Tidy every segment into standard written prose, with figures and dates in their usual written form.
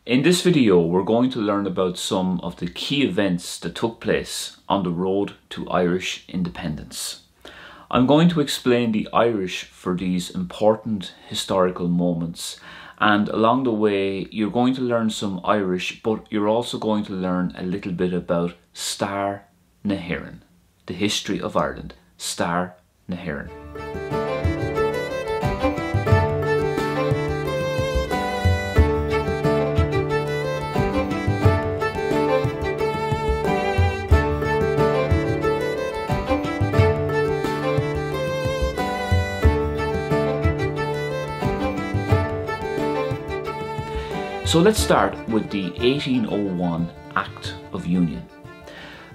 In this video, we're going to learn about some of the key events that took place on the road to Irish independence. I'm going to explain the Irish for these important historical moments, and along the way you're going to learn some Irish, but you're also going to learn a little bit about Star na hÉireann, the history of Ireland. Star na hÉireann. So let's start with the 1801 Act of Union.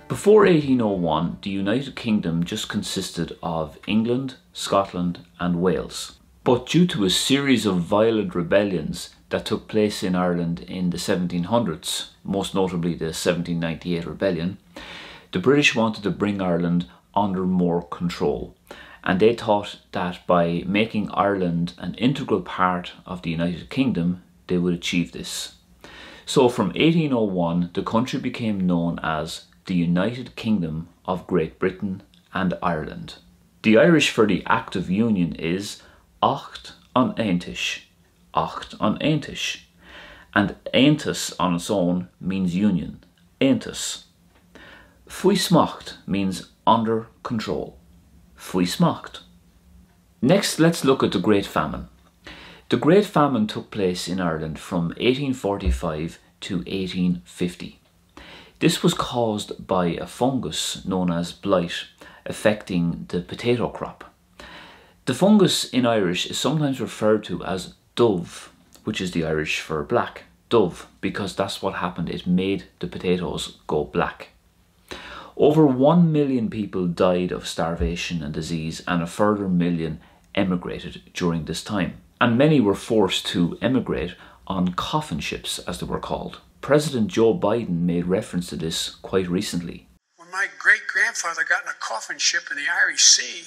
Before 1801, the United Kingdom just consisted of England, Scotland and Wales. But due to a series of violent rebellions that took place in Ireland in the 1700s, most notably the 1798 rebellion, the British wanted to bring Ireland under more control. And they thought that by making Ireland an integral part of the United Kingdom, they would achieve this. So from 1801, the country became known as the United Kingdom of Great Britain and Ireland. The Irish for the Act of Union is Acht an Aontais, Acht an Aontais. And Aontais on its own means union, Aontais. Faoi smacht means under control, Faoi smacht. Next, let's look at the Great Famine. The Great Famine took place in Ireland from 1845 to 1850. This was caused by a fungus known as blight affecting the potato crop. The fungus in Irish is sometimes referred to as dove, which is the Irish for black, dove, because that's what happened. It made the potatoes go black. Over 1 million people died of starvation and disease, and a further million emigrated during this time. And many were forced to emigrate on coffin ships, as they were called. President Joe Biden made reference to this quite recently. When my great-grandfather got in a coffin ship in the Irish Sea,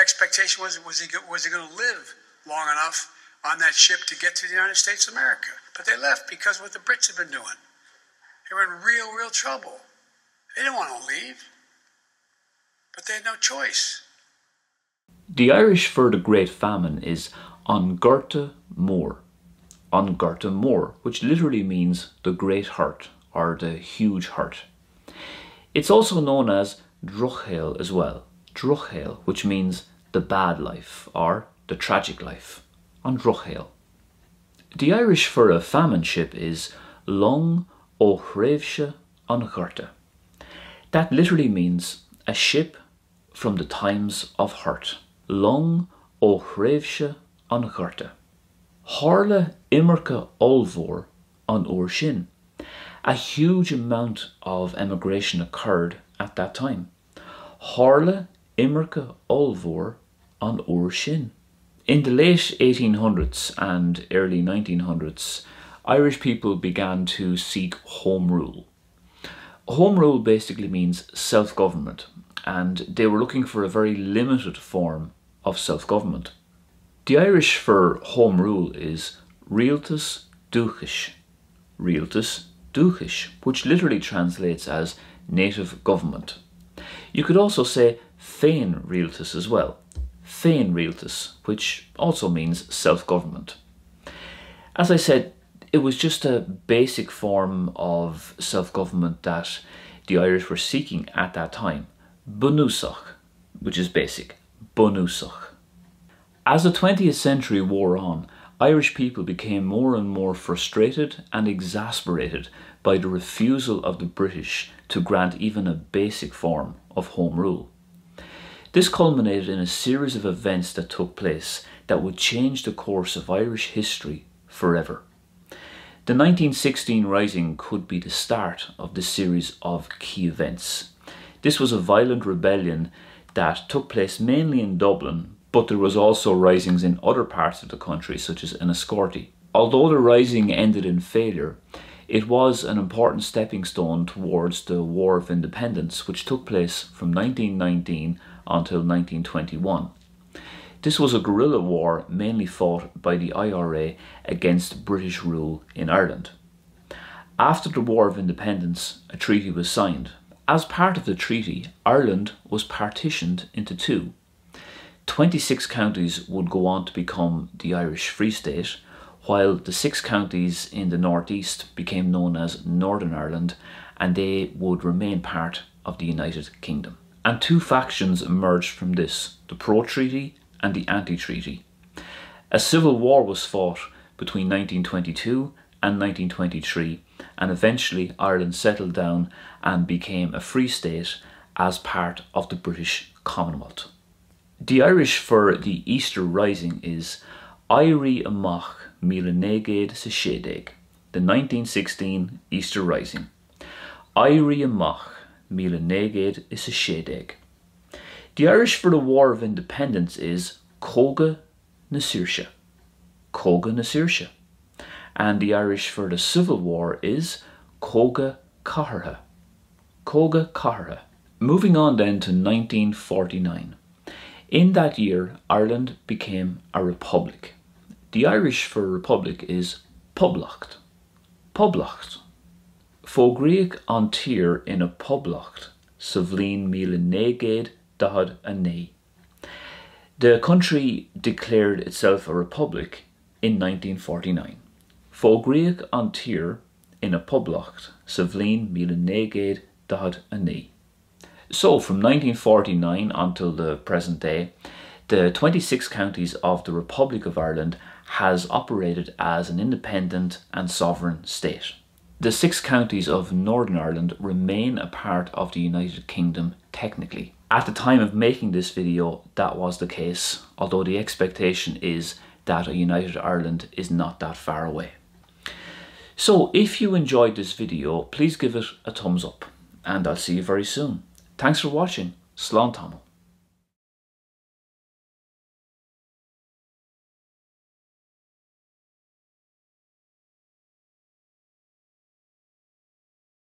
expectation was he going to live long enough on that ship to get to the United States of America? But they left because of what the Brits had been doing. They were in real trouble. They didn't want to leave, but they had no choice. The Irish for the Great Famine is An Gorta Mór, An Gorta Mór, which literally means the great hurt or the huge hurt. It's also known as Druchail as well, Druchail, which means the bad life or the tragic life, An Druchail. The Irish for a famine ship is Long ó Shréimhse an Gcorta. That literally means a ship from the times of hurt. Long ó Shréimhse an Gcorta. Tharla imirce ollmhór an uair sin. A huge amount of emigration occurred at that time. Tharla imirce ollmhór an uair sin. In the late 1800s and early 1900s, Irish people began to seek home rule. Home rule basically means self-government, and they were looking for a very limited form of self-government. The Irish for home rule is Rialtas Dúchais, Rialtas Dúchais, which literally translates as native government. You could also say Féin Rialtas as well, Féin Rialtas, which also means self-government. As I said, it was just a basic form of self-government that the Irish were seeking at that time. Bunúsach, which is basic, Bunúsach. As the 20th century wore on, Irish people became more and more frustrated and exasperated by the refusal of the British to grant even a basic form of home rule. This culminated in a series of events that took place that would change the course of Irish history forever. The 1916 Rising could be the start of this series of key events. This was a violent rebellion that took place mainly in Dublin, but there was also risings in other parts of the country, such as Enniscorthy. Although the rising ended in failure, it was an important stepping stone towards the War of Independence, which took place from 1919 until 1921. This was a guerrilla war mainly fought by the IRA against British rule in Ireland. After the War of Independence, a treaty was signed. As part of the treaty, Ireland was partitioned into two. 26 counties would go on to become the Irish Free State, while the 6 counties in the northeast became known as Northern Ireland, and they would remain part of the United Kingdom. And 2 factions emerged from this, the pro-treaty and the anti-treaty. A civil war was fought between 1922 and 1923, and eventually Ireland settled down and became a free state as part of the British Commonwealth. The Irish for the Easter Rising is Éirí Amach Míle Négéad sa Séideag, the 1916 Easter Rising. Éirí Amach Míle Négéad sa Séideag. The Irish for the War of Independence is Cóga na Saoirse, Cóga na Saoirse. And the Irish for the Civil War is Cóga Cathairtha, Cóga Cathairtha. Moving on then to 1949. In that year, Ireland became a republic. The Irish for republic is Poblacht, Poblacht. Fógriach an tír ina Poblacht sa bhliain míle négéad dahad a naoi. The country declared itself a republic in 1949. Fógriach an tír ina Poblacht sa bhliain míle négéad dahad a naoi. So from 1949 until the present day, the 26 counties of the Republic of Ireland has operated as an independent and sovereign state. The 6 counties of Northern Ireland remain a part of the United Kingdom technically. At the time of making this video, that was the case, although the expectation is that a united Ireland is not that far away. So if you enjoyed this video, please give it a thumbs up, and I'll see you very soon. Thanks for watching. Slán Tamil.